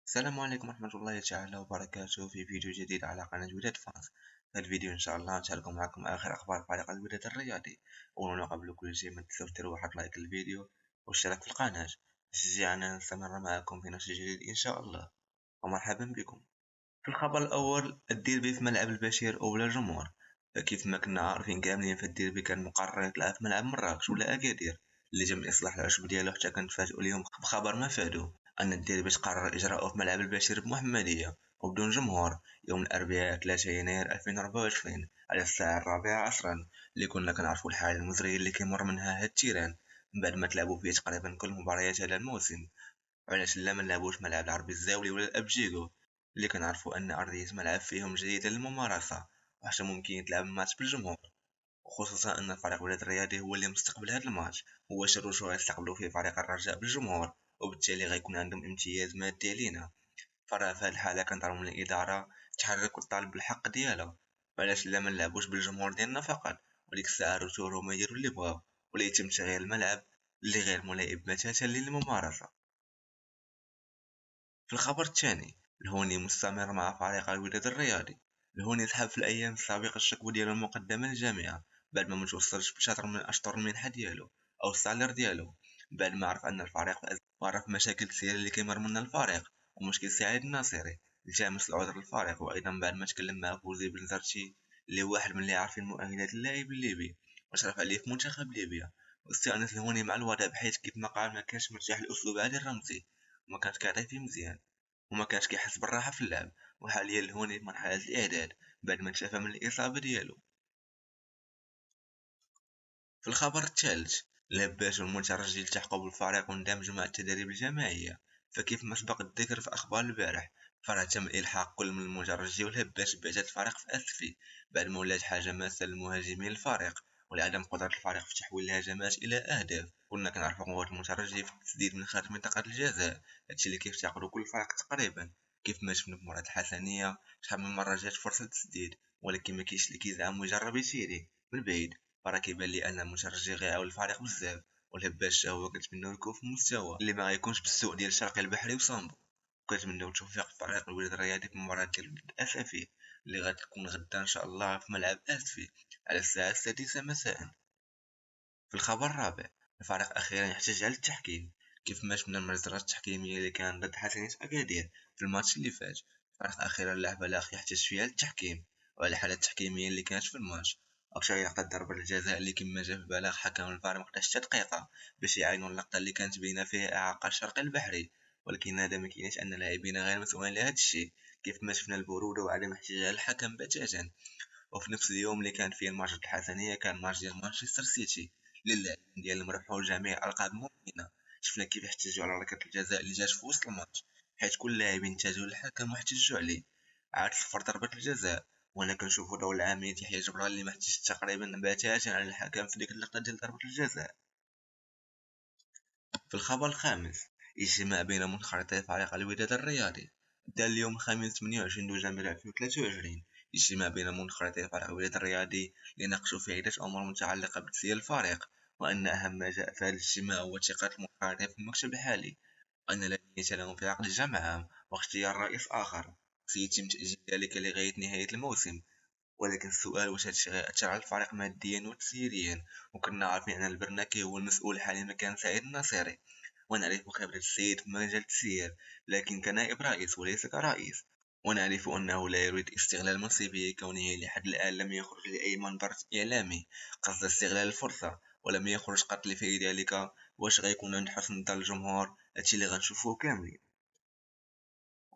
السلام عليكم ورحمة الله تعالى وبركاته في فيديو جديد على قناة وداد فانس. في الفيديو إن شاء الله نشارك معكم آخر أخبار فريق الوداد الرياضي. أولا قبل كل شيء ما تنسوا ديروا واحد لايك للفيديو والاشتراك في القناة تشجيعنا نستمر معكم في نشر جديد إن شاء الله. ومرحبا بكم. في الخبر الأول، الديربي في ملعب البشير أولى الجمهور. فكيف ما كنا عارفين كاملين، في الديربي كان مقرر يتلعب في ملعب مراكش ولا أكادير اللي تم إصلاح العشب ديالو، حتى كنتفاجئوا اليوم بخبر ما فادو أن الديربي تقرر إجراؤه في ملعب البشير بمحمدية وبدون جمهور يوم الأربعاء 3 يناير 2024 على الساعة 4 عصرا، اللي كنا كنعرفوا الحالة المزرية اللي كيمر منها هاد التيران من بعد ما تلعبوا فيه تقريبا كل مباريات هذا الموسم. وعلاش لا منلعبوش ملعب العربي الزاولي ولا الأبجيكو اللي كنعرفوا أن أرضية ملعب فيهم جيدة للممارسة، وحتى ممكن يتلعب الماتش بالجمهور، وخصوصا أن فريق ولاد الرياضي هو اللي مستقبل هذا الماتش، هو شروطه غيستقبلوا فيه فريق الرجاء بالجمهور، وبالتالي غيكون عندهم امتياز مادي علينا. فراه في هذه الحالة كنطلبوا من الإدارة تحرك وتطالب بالحق ديالها. وعلاش لا منلعبوش بالجمهور ديالنا فقط، وديك الساعة روتورو ما يديروا اللي بغاو، ولا يتم تغيير الملعب اللي غير ملائم بتاتا للممارسة. في الخبر الثاني، الهوني مستمر مع فريق الوداد الرياضي. الهوني سحب في الأيام السابقة الشكوى ديالو المقدمة للجامعة بعد ما متوصلش بشهر من أشهر المنحة ديالو أو السالير ديالو، بعد ما عرف أن الفريق في أزمة وعرف مشاكل كثيرة اللي كيمر منها الفريق، ومشكل سعيد الناصري التمس العذر للفريق، وأيضا بعد ما تكلم مع فوزي بن زرتشي اللي هو واحد من اللي عارفين مؤهلات اللاعب الليبي وشرف عليه في منتخب ليبيا، واستأنس الهوني مع الوضع بحيث كيف ما قال ما كانش مرتاح لأسلوب علي الرمزي وما كانش كيعطي فيه مزيان وما كانش كيحس بالراحة في اللعب. وحاليا الهوني في مرحلة الإعداد بعد ما تشافى من الإصابة ديالو. في الخبر الثالث، لاباس والمترجي التحقوا بالفريق واندمجوا مع التدريب الجماعية. فكيف ما سبق الذكر في أخبار البارح، فراه تم إلحاق كل من المترجي واللباس ببعثة الفريق في أسفي بعد ما ولات حاجة ماسة للمهاجمين الفريق ولعدم قدرة الفريق في تحويل الهجمات إلى أهداف. كنا كنعرفوا قوة المترجي في التسديد من خارج منطقة الجزاء، هادشي اللي كيفتقدو كل فريق تقريبا. كيف ما شفنا في مباراة الحسنية شحال من مرة جات فرصة تسديد ولكن ما كاينش اللي كيزعم ويجرب يسيري من بعيد. فراه كيبان لي ان المترجي غيعاون الفريق بزاف، ولاباس هو كنتمناو يكون في المستوى اللي ما غيكونش بالسوء ديال شرقي البحري وصامبو. وكنتمناو التوفيق لفريق الوداد الرياضي في المباراة ديال ضد اسفي اللي غتكون غدا ان شاء الله في ملعب اسفي على الساعة 6 مساء. في الخبر الرابع، الفريق أخيرا يحتج على التحكيم. كيف ما شفنا المجزرة التحكيمية اللي كان ضد حسنية أكادير في الماتش اللي فات، الفريق أخيرا لاعب الأخ يحتج فيها على التحكيم وعلى الحالة التحكيمية اللي كانت في الماتش. أكثر لقطة ضربة الجزاء اللي كما جا في البلاغ حكم الفار مقداش حتى دقيقة باش يعاينوا اللقطة اللي كانت باينة فيها إعاقة شرقي البحري، ولكن هذا مكيناش أن اللاعبين غير مسؤولين لهذا الشيء. كيف ما شفنا البرودة وعدم احتجاج الحكم بتاتا. وفي نفس اليوم اللي كان فيه الماتش الحسنية كان ماتش ديال مانشستر سيتي للاعبين ديال مربحوا جميع الألقاب ممكنة. شفنا كيف احتجوا على ركلة الجزاء اللي جات في وسط الماتش، حيت كل اللاعبين انتهزوا للحكم واحتجوا عليه عاد صفر ضربة الجزاء. وانا كنشوفو دور العامية يحيى جبران اللي ما احتجش تقريبا بتاتا على الحكم في ديك اللقطة ديال ضربة الجزاء. في الخبر الخامس، اجتماع بين منخرطي فريق الوداد الرياضي. بدا اليوم الخميس 28 دجنبر 2023 اجتماع بين منخرطي فريق الوداد الرياضي لناقشوا في عدة أمور متعلقة بتسيير الفريق، وأن أهم ما جاء في هذا الاجتماع هو ثقة المنخرطين في المكتب الحالي، وأن لا نية لهم في عقد الجمع عام واختيار رئيس آخر سيتم تأجيل ذلك لغاية نهاية الموسم. ولكن السؤال واش هادشي غيأثر على الفريق ماديا وتسييريا. وكنا عارفين أن البرناكي هو المسؤول الحالي مكان سعيد الناصري، ونعرف خبرة السيد في مجال التسيير لكن كنائب رئيس وليس كرئيس. ونعرف أنه لا يريد استغلال منصبه كونه لحد الآن لم يخرج لأي منبر إعلامي قصد استغلال الفرصة، ولم يخرج قط لفعل ذلك. واش غيكون عند حسن ظن الجمهور؟ هادشي اللي غنشوفوه كاملين.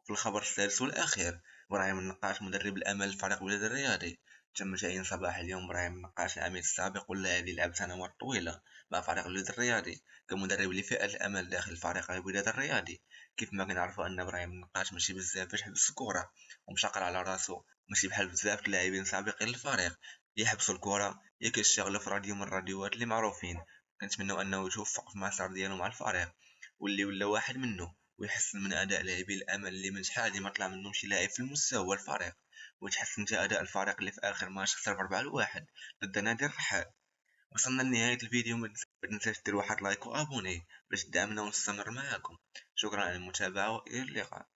في الخبر السادس والأخير، إبراهيم النقاش مدرب الأمل لفريق الوداد الرياضي. تم تعيين صباح اليوم إبراهيم النقاش العميد السابق واللاعب اللي لعب سنوات طويلة مع فريق الوداد الرياضي كمدرب لفئة الأمل داخل فريق الوداد الرياضي. كيف ما كنعرفوا أن إبراهيم النقاش ماشي بزاف باش يحبس الكرة ومشقر على راسو، ماشي بحال بزاف اللاعبين سابقين للفريق يحبسوا الكرة يا كيشتغلوا في راديو من الراديوات اللي معروفين. كنتمنوا أنه يتوفق في المسار ديالو مع الفريق واللي ولا واحد منه، ويحسن من أداء لاعبي الأمل اللي من شحال هادي ما طلع منهم شي لاعب في المستوى الفريق، وتحسن حتى أداء الفريق اللي في آخر ماتش خسر ب4-1 ضد نادي الرحال. وصلنا لنهاية الفيديو، ما تنساش دير واحد لايك وابوني باش تدعمنا ونستمر معاكم. شكرا على المتابعة وإلى اللقاء.